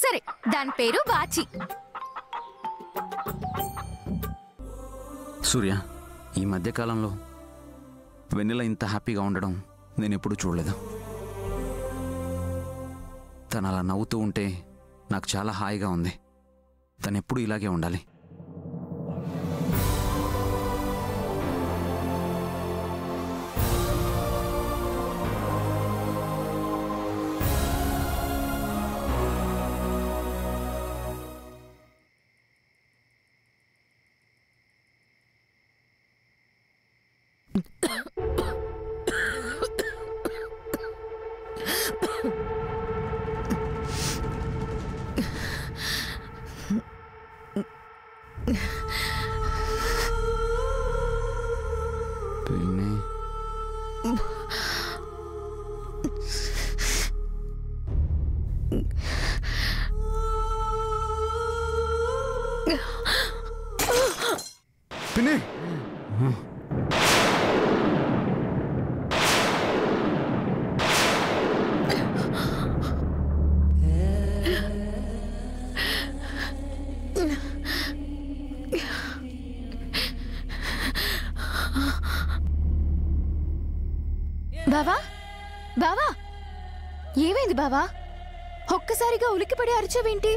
సరే, దాని పేరు వాచి. సూర్య, ఈ మధ్యకాలంలో వెన్నెల ఇంత హ్యాపీగా ఉండడం నేను ఎప్పుడూ చూడలేదు. తను అలా నవ్వుతూ ఉంటే నాకు చాలా హాయిగా ఉంది. తను ఎప్పుడూ ఇలాగే ఉండాలి. పిన్ని, బావా బావా, ఏమైంది బావా? ఒక్కసారిగా ఉలిక్కిపడి అరిచావేంటి?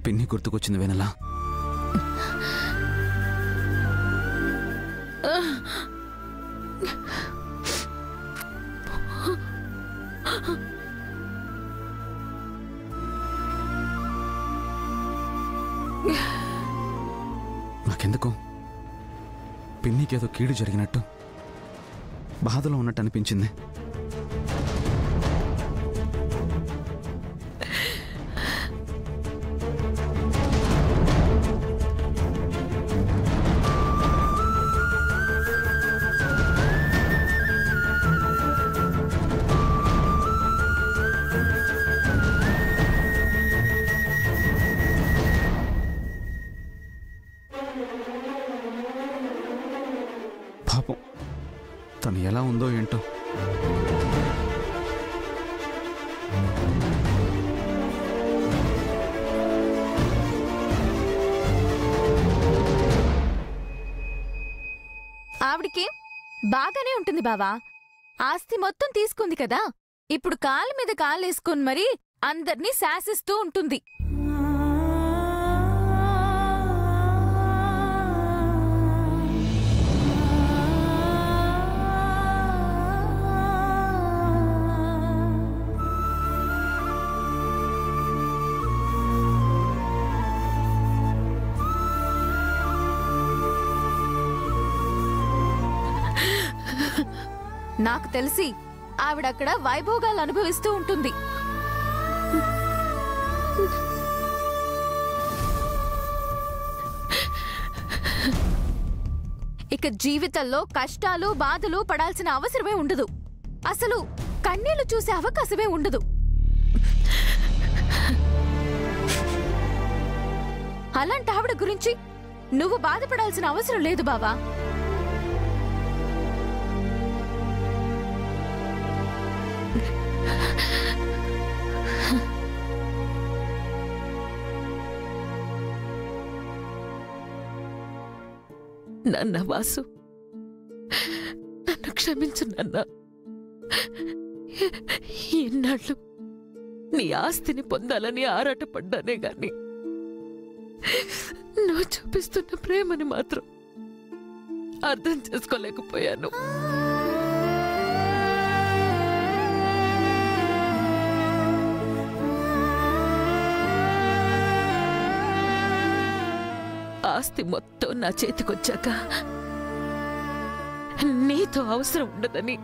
పిన్ని గుర్తుకొచ్చింది వెనలా. నాకెందుకు పిన్నికేదో కీడు జరిగినట్టు, బాధలో ఉన్నట్టు అనిపించింది. పాపం, తను ఎలా ఉందో ఏంటో. ఆవిడికి బాగానే ఉంటుంది బావా. ఆస్తి మొత్తం తీసుకుంది కదా, ఇప్పుడు కాళ్ళ మీద కాళ్ళేసుకొని మరీ అందర్నీ శాసిస్తూ ఉంటుంది. నాకు తెలిసి ఆవిడక్కడ వైభోగాలు అనుభవిస్తూ ఉంటుంది. ఇక జీవితంలో కష్టాలు బాధలు పడాల్సిన అవసరమే ఉండదు. అసలు కన్నీళ్లు చూసే అవకాశమే ఉండదు. అలాంటి ఆవిడ గురించి నువ్వు బాధపడాల్సిన అవసరం లేదు బావా. నాన్న వాసు, నన్ను క్షమించు నాన్న. ఎన్నాళ్ళు నీ ఆస్తిని పొందాలని ఆరాటపడ్డానే గాని నువ్వు చూపిస్తున్న ప్రేమని మాత్రం అర్థం చేసుకోలేకపోయాను. ఆస్తి మొత్తం నా చేతికొచ్చాక నీతో అవసరం ఉండదని,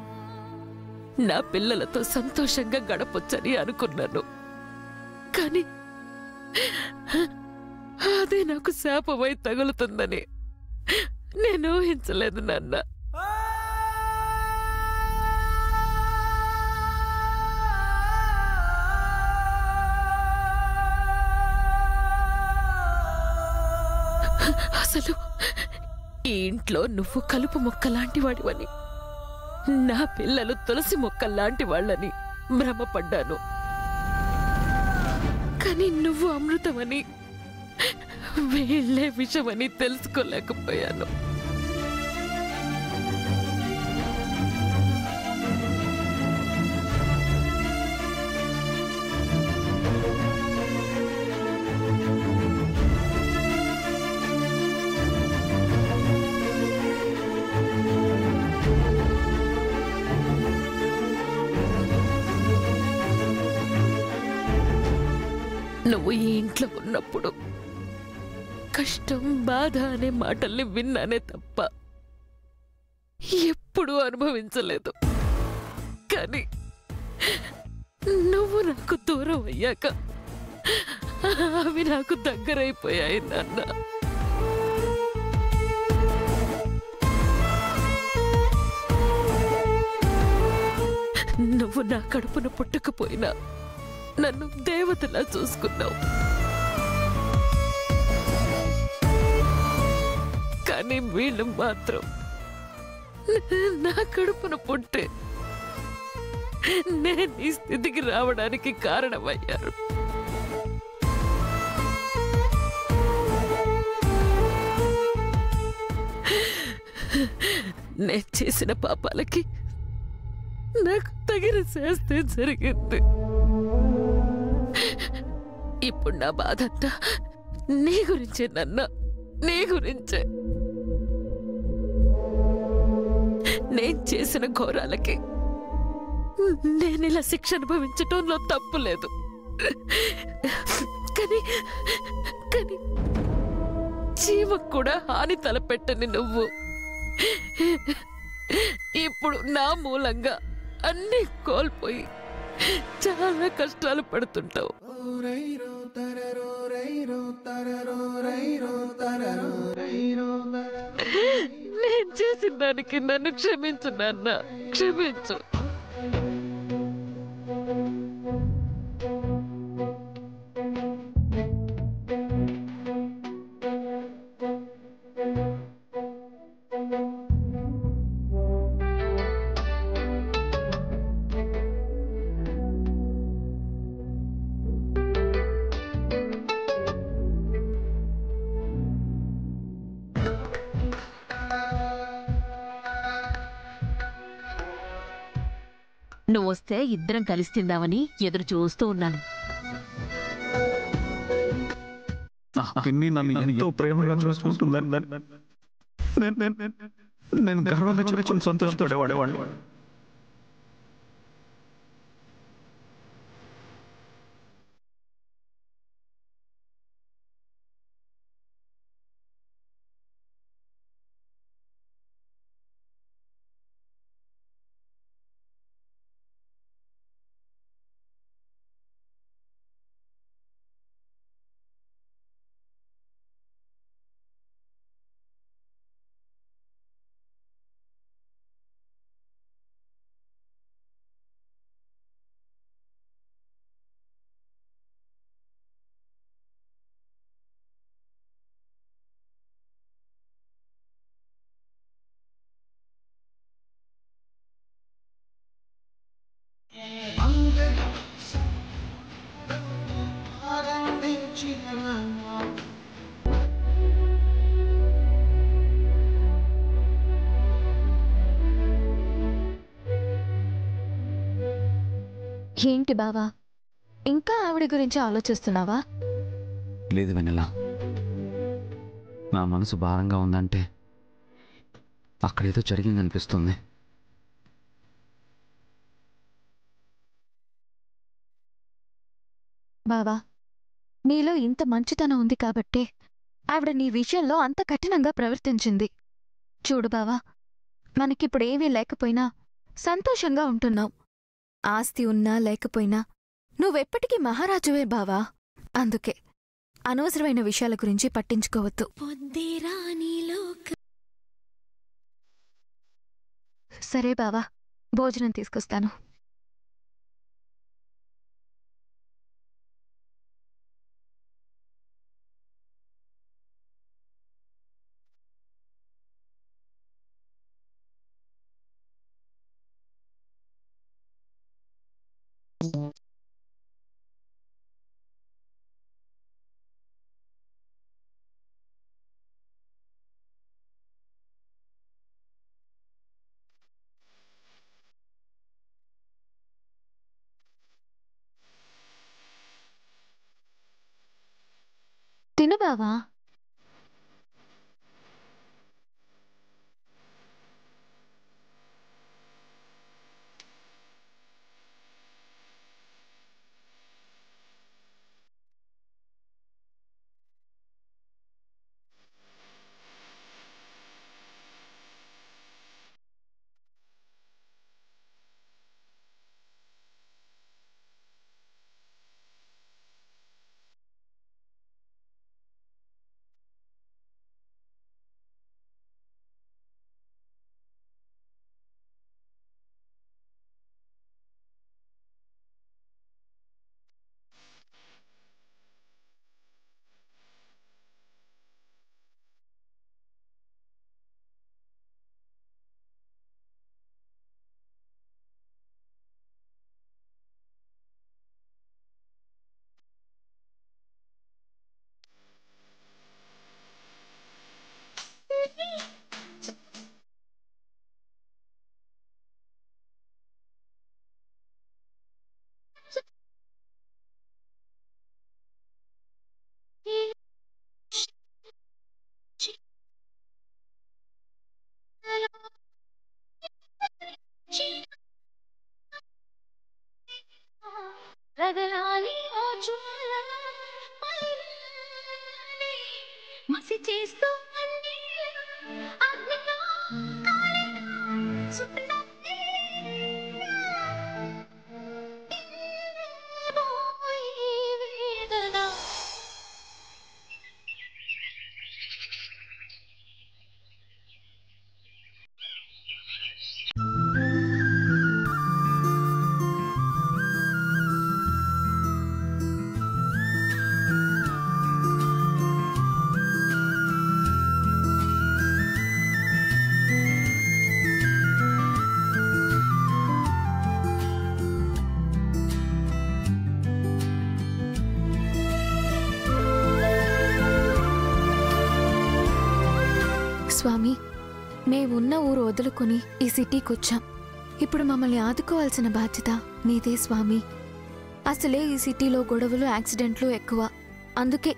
నా పిల్లలతో సంతోషంగా గడపొచ్చని అనుకున్నాను. కానీ అదే నాకు శాపమై తగులుతుందని నేను ఊహించలేదు నాన్న. అసలు ఈ ఇంట్లో నువ్వు కలుపు మొక్కలాంటి వాడివని, నా పిల్లలు తులసి మొక్కల్లాంటి వాళ్ళని భ్రమపడ్డాను. కానీ నువ్వు అమృతమని వీళ్ళే విషమని తెలుసుకోలేకపోయాను. నువ్వు ఈ ఇంట్లో ఉన్నప్పుడు కష్టం బాధ అనే మాటల్ని విన్నానే తప్ప ఎప్పుడూ అనుభవించలేదు. కానీ నువ్వు నాకు దూరం అయ్యాక అవి నాకు దగ్గరైపోయాయి నాన్న. నువ్వు నా కడుపున పుట్టకపోయినా నన్ను దేవతలా చూసుకున్నావు. కానీ వీళ్ళు మాత్రం నా కడుపున పుట్టే నేను ఈ స్థితికి రావడానికి కారణమయ్యారు. నేను చేసిన పాపాలకి నాకు తగిన శాస్తి జరిగింది. ఇప్పుడు నా బాధంతా నీ గురించే నాన్న, నీ గురించే. నేను చేసిన ఘోరాలకి నేను ఇలా శిక్ష అనుభవించటంలో తప్పు లేదు. కానీ కానీ జీవకు కూడా హాని తలపెట్టని నువ్వు ఇప్పుడు నా మూలంగా అన్నీ కోల్పోయి చాలా కష్టాలు పడుతుంటావు. నేను చేసిన దానికి నన్ను క్షమించు నాన్న, క్షమించు. నువ్వొస్తే ఇద్దరం కలిసి తిందామని ఎదురు చూస్తూ ఉన్నాను. పిన్ని నన్ను ఎంతో ప్రేమగా చూసుకుంటుందని నేను గర్వంగా చెప్పుకుని సంతోషపడేవాడేవాడు. ఏంటి బావా, ఇంకా ఆవిడ గురించి ఆలోచిస్తున్నావా? లేదు వెన్నెల, నా మనసు భారంగా ఉందంటే అక్కడేదో జరిగిందనిపిస్తుంది. బావా, నీలో ఇంత మంచితనం ఉంది కాబట్టే ఆవిడ నీ విషయంలో అంత కఠినంగా ప్రవర్తించింది. చూడు బావా, మనకిప్పుడు ఏమీ లేకపోయినా సంతోషంగా ఉంటున్నావు. ఆస్తి ఉన్నా లేకపోయినా నువ్వెప్పటికీ మహారాజువే బావా. అందుకే అనవసరమైన విషయాల గురించి పట్టించుకోవద్దు. సరే బావా, భోజనం తీసుకొస్తాను. బావా. మసి చేస్తూ స్వామి, మేమున్న ఊరు వదులుకుని ఈ సిటీకొచ్చాం. ఇప్పుడు మమ్మల్ని ఆదుకోవాల్సిన బాధ్యత మీదే స్వామి. అసలే ఈ సిటీలో గొడవలు, యాక్సిడెంట్లు ఎక్కువ. అందుకే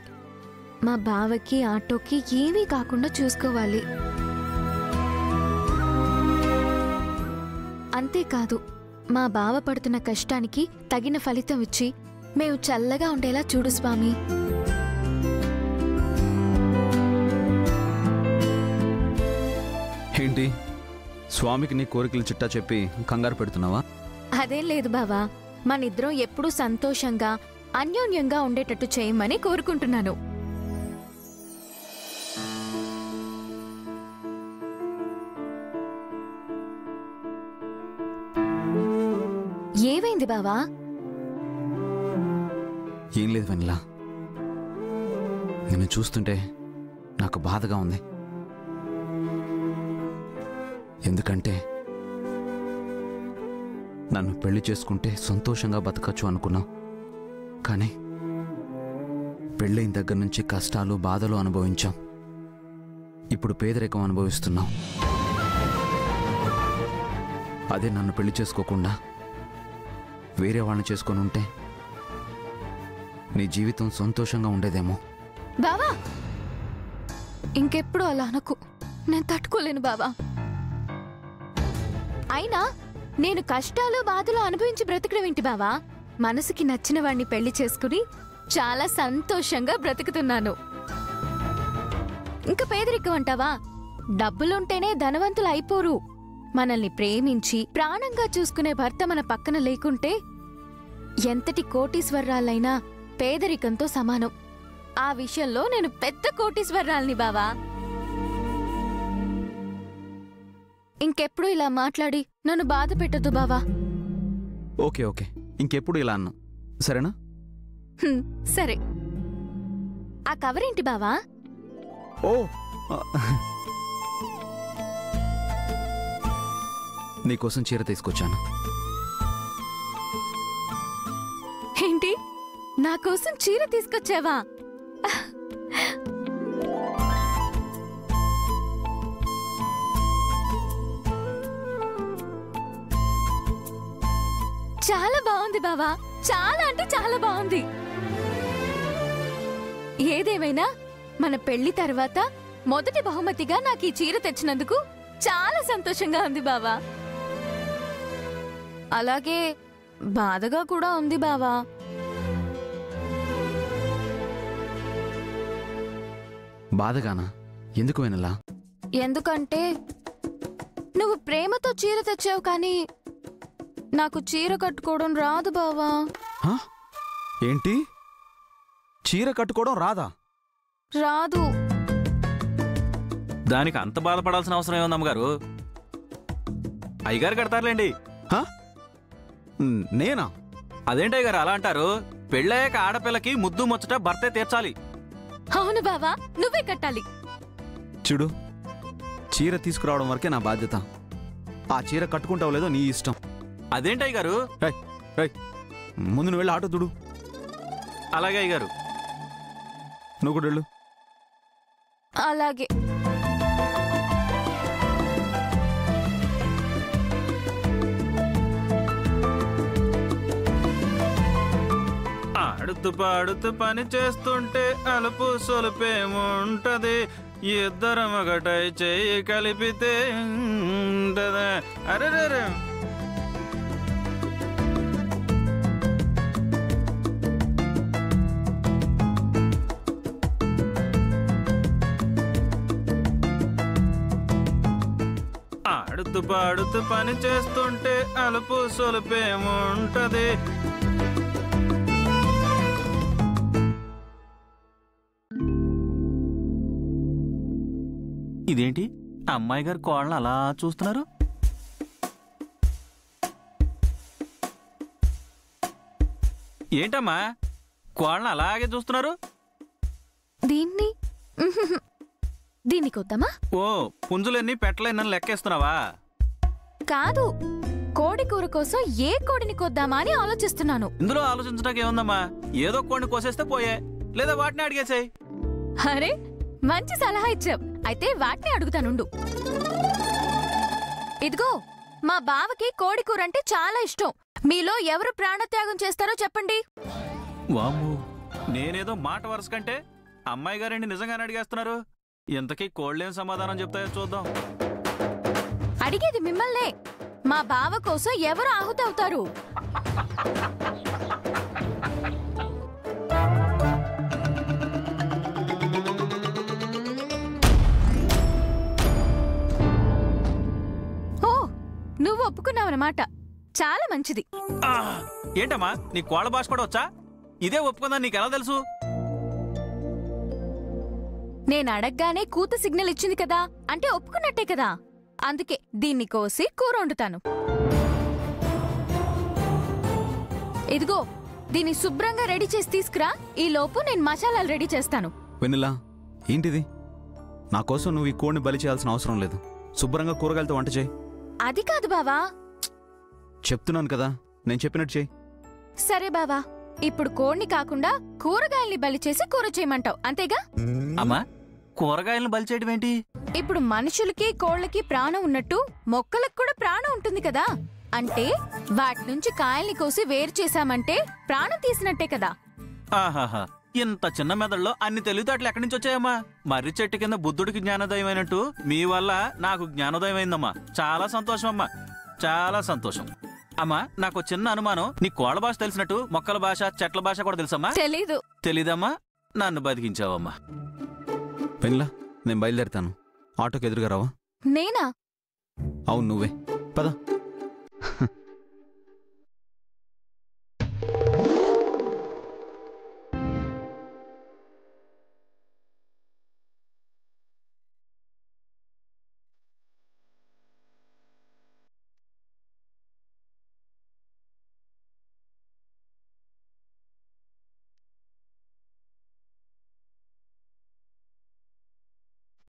మా బావకి, ఆటోకి ఏమీ కాకుండా చూసుకోవాలి. అంతేకాదు, మా బావ పడుతున్న కష్టానికి తగిన ఫలితం ఇచ్చి మేము చల్లగా ఉండేలా చూడు స్వామి. ఏంటి, స్వామికి నీ కోరికలు చిట్టా చెప్పి కంగారు పెడుతున్నావా? అదేం లేదు బావా, మనిద్దరం ఎప్పుడూ సంతోషంగా, అన్యోన్యంగా ఉండేటట్టు చేయమని కోరుకుంటున్నాను. ఏమైంది బావా? ఏం లేదు వెన్నెలా, నిన్ను చూస్తుంటే నాకు బాధగా ఉంది. ఎందుకంటే నన్ను పెళ్లి చేసుకుంటే సంతోషంగా బతకచ్చు అనుకున్నావు. కానీ పెళ్ళైన దగ్గర నుంచి కష్టాలు, బాధలు అనుభవించాం. ఇప్పుడు పేదరికం అనుభవిస్తున్నాం. అదే నన్ను పెళ్లి చేసుకోకుండా వేరే వాళ్ళని చేసుకొని ఉంటే నీ జీవితం సంతోషంగా ఉండేదేమో. బావా, ఇంకెప్పుడు అలా అనకు. నేను తట్టుకోలేను బావా. అయినా నేను కష్టాలు, బాధలు అనుభవించి బ్రతకడం ఏంటి బావా? మనసుకి నచ్చిన వాణ్ణి పెళ్లి చేసుకుని చాలా సంతోషంగా బ్రతుకుతున్నాను. ఇంకా పేదరికం అంటావా? డబ్బులుంటేనే ధనవంతులు అయిపోరు. మనల్ని ప్రేమించి ప్రాణంగా చూసుకునే భర్త మన పక్కన లేకుంటే ఎంతటి కోటీశ్వర్రాలైనా పేదరికంతో సమానం. ఆ విషయంలో నేను పెద్ద కోటీశ్వర్రాల్ని బావా. ఇంకెప్పుడు ఇలా మాట్లాడి నన్ను బాధ పెట్టొద్దు బావా. ఓకే ఓకే, ఇంకెప్పుడు ఇలా అన్నా సరేనా? సరే. ఆ కవరేంటి బావా? ఓ, నీకోసం చీర తీసుకొచ్చాను. ఏంటి, నా కోసం చీర తీసుకొచ్చావా? చాలా బాగుంది బావా, చాలా అంటే చాలా బాగుంది. ఏదేమైనా మన పెళ్లి తర్వాత మొదటి బహుమతిగా నాకు ఈ చీర తెచ్చినందుకు చాలా సంతోషంగా ఉంది బావా. అలాగే బాధగా కూడా ఉంది బావా. బాధగానా? ఎందుకు వెన్నెలా? ఎందుకంటే నువ్వు ప్రేమతో చీర తెచ్చావు కానీ నాకు చీర కట్టుకోవడం రాదు బావా. హా? ఏంటి? చీర కట్టుకోవడం రాదా? రాదు. దానికి అంత బాధపడాల్సిన అవసరం ఏముంది అమ్మగారు? అయ్యగారు కడతారులేండి. హా? నేనా? అదేంటి అయ్యగారు అలా అంటారు? పెళ్ళయ్యాక ఆడపిల్లకి ముద్దు ముచ్చట భర్తే తీర్చాలి. అవును బావా, నువ్వే కట్టాలి. చూడు, చీర తీసుకురావడం వరకే నా బాధ్యత. ఆ చీర కట్టుకుంటావు లేదో నీ ఇష్టం. అదేంటి అయ్యగారు? ముందు నువ్వు వెళ్ళి ఆటో తుడు. అలాగే అయ్యగారు. నువ్వు కూడా వెళ్ళు. అలాగే. ఆడుతూ పాడుతూ పని చేస్తుంటే అలుపు సొలుపేముంటది, ఇద్దరం ఒకటై చెయ్యి కలిపితే ఉంటదా? అరెరే, ఆడుతూ పాడుతూ పని చేస్తుంటే అలుపు సొలుపేముంటది. ఇదేంటి అమ్మాయి గారు కోళ్ళను అలా చూస్తున్నారు? ఏంటమ్మా కోళ్ళను అలాగే చూస్తున్నారు? దీనికి వద్దామా? ఓ, పుంజులన్నీ పెట్టలేనని లెక్కేస్తున్నావా? కాదు, కోడి కూర కోసం ఏ కోడిని కొద్దామా అని ఆలోచిస్తున్నాను. ఇందులో ఆలోచించడానికి ఏముందమ్మా? ఏదో కోడిని కోసేస్తే పోయే, లేదా వాటిని అడిగేసాయి. అరే, మంచి సలహా ఇచ్చావు. అయితే వాటిని అడుగుతానుండు. ఇదిగో, మా బావకి కోడి కూర అంటే చాలా ఇష్టం. మీలో ఎవరు ప్రాణత్యాగం చేస్తారో చెప్పండి. వాము, నేనేదో మాట వరుస కంటే అమ్మాయి గారండి నిజంగానే అడిగేస్తున్నారు. ఇంతకీ కోళ్ళేం సమాధానం చెప్తాయో చూద్దాం. అడిగేది మిమ్మల్నే. మా బావ కోసం ఎవరు ఆహుతవుతారు? ఓ, నువ్వు ఒప్పుకున్నావన్నమాట. చాలా మంచిది. ఏంటమ్మా, నీ కోళ్ళ భాష కూడా వచ్చా? ఇదే ఒప్పుకుందని నీకెలా తెలుసు? నేను అడగగానే కూత సిగ్నల్ ఇచ్చింది కదా, అంటే ఒప్పుకున్నట్టే కదా. అందుకే దీన్ని కోసి కూర వండుతాను. ఇదిగో, దీన్ని శుభ్రంగా రెడీ చేసి తీసుకురా. ఈ లోపు నేను మసాలాలు రెడీ చేస్తాను. వెన్నెలా, ఏంటిది? నా కోసం నువ్వు ఈ కోడిని బలి చేయాల్సిన అవసరం లేదు. శుభ్రంగా కూరగాయలతో వంట చేయి. అది కాదు బావా. చెప్తున్నాను కదా, నేను చెప్పినట్టు చేయి. సరే బావా, ఇప్పుడు కోడిని కాకుండా కూరగాయల్ని బలి చేసి కూర చేయమంటావు, అంతేగా? అమ్మా, కూరగాయలను బలి చేయడం ఏంటి? ఇప్పుడు మనుషులకి కోళ్ళకి ప్రాణం ఉన్నట్టు మొక్కలకు కూడా ప్రాణం ఉంటుంది కదా. అంటే వాటి నుంచి కాయల్ని కోసి వేరు చేశామంటే ప్రాణం తీసినట్టే కదా. ఆహాహా, ఇంత చిన్న మెదడులో అన్ని తెలివితేటలు ఎక్కడి నుంచి వచ్చాయమ్మా? మర్రి చెట్టు కింద బుద్ధుడికి జ్ఞానోదయం అయినట్టు మీ వల్ల నాకు జ్ఞానోదయం అయిందమ్మా. చాలా సంతోషం అమ్మా, చాలా సంతోషం. అమ్మా, నాకు చిన్న అనుమానం. నీ కోళ్ళ భాష తెలిసినట్టు మొక్కల భాష, చెట్ల భాష కూడా తెలుసమ్మా? తెలీదు. తెలీదమ్మా? నన్ను బతికించావమ్మా. వెన్నెలా, నేను బయలుదేరుతాను. ఆటోకి ఎదురుగా రావా? నేనా? అవును, నువ్వే. పద.